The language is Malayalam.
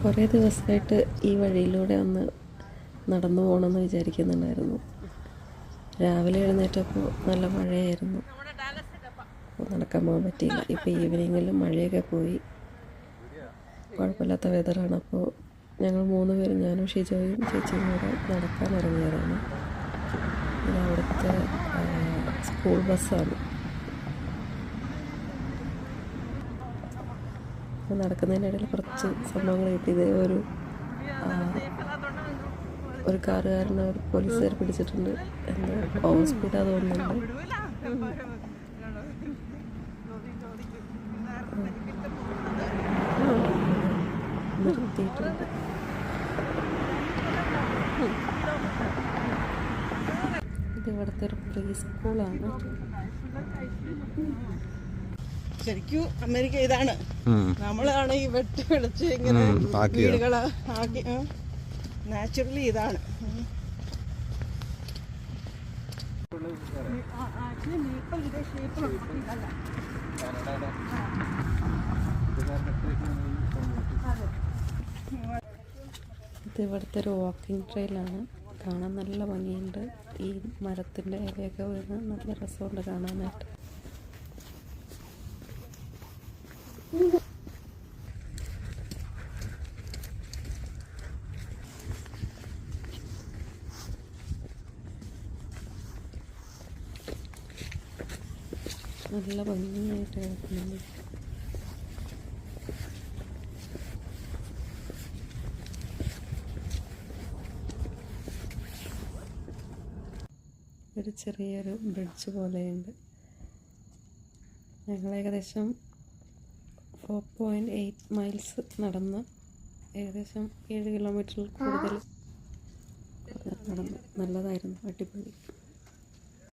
കുറേ ദിവസമായിട്ട് ഈ വഴിയിലൂടെ ഒന്ന് നടന്നു പോകണമെന്ന് വിചാരിക്കുന്നുണ്ടായിരുന്നു. രാവിലെ എഴുന്നേറ്റപ്പോൾ നല്ല മഴയായിരുന്നു, അപ്പോൾ നടക്കാൻ പോകാൻ പറ്റിയില്ല. ഇപ്പോൾ ഈവനിങ്ങിലും മഴയൊക്കെ പോയി, കുഴപ്പമില്ലാത്ത വെതറാണ്. അപ്പോൾ ഞങ്ങൾ 3 പേരും, ഞാനും ഷിജോയും ചേച്ചിയും കൂടെ നടക്കാൻ ഇറങ്ങിയതാണ്. ഇത് അവിടുത്തെ സ്കൂൾ ബസ്സാണ്. അപ്പോൾ നടക്കുന്നതിനിടയിൽ കുറച്ച് സംഭവങ്ങൾ കിട്ടി. ഇതേ ഒരു കാറുകാരനെ പോലീസുകാർ പിടിച്ചിട്ടുണ്ട്. എന്താ ഓവർ സ്പീഡാ തോന്നുന്നുണ്ട്. നിർത്തിയിട്ടുണ്ട്. ഇത് ഇവിടുത്തെ ഒരു പ്രീ സ്കൂളാണ്. ശരിക്കും അമേരിക്ക ഇതാണ്. നമ്മളാണ് ഈ വെട്ടി വെളിച്ച് ഇങ്ങനെ വീടുകള് ആക്കി. നാച്ചുറലി ഇതാണ്. ഇത് ഇവിടുത്തെ ഒരു വാക്കിംഗ് ട്രെയിലാണ്. കാണാൻ നല്ല ഭംഗിയുണ്ട്. ഈ മരത്തിൻ്റെ ഇലയൊക്കെ വീണ് നല്ല രസമുണ്ട് കാണാനായിട്ട്. നല്ല ഭംഗിയായിട്ട് കിടക്കുന്നുണ്ട്. ഒരു ചെറിയൊരു ബ്രിഡ്ജ് പോലെയുണ്ട്. ഞങ്ങൾ ഏകദേശം 4.8 മൈൽസ് നടന്ന് ഏകദേശം 7 കിലോമീറ്ററിൽ കൂടുതൽ നടന്നു. നല്ലതായിരുന്നു, അടിപൊളി.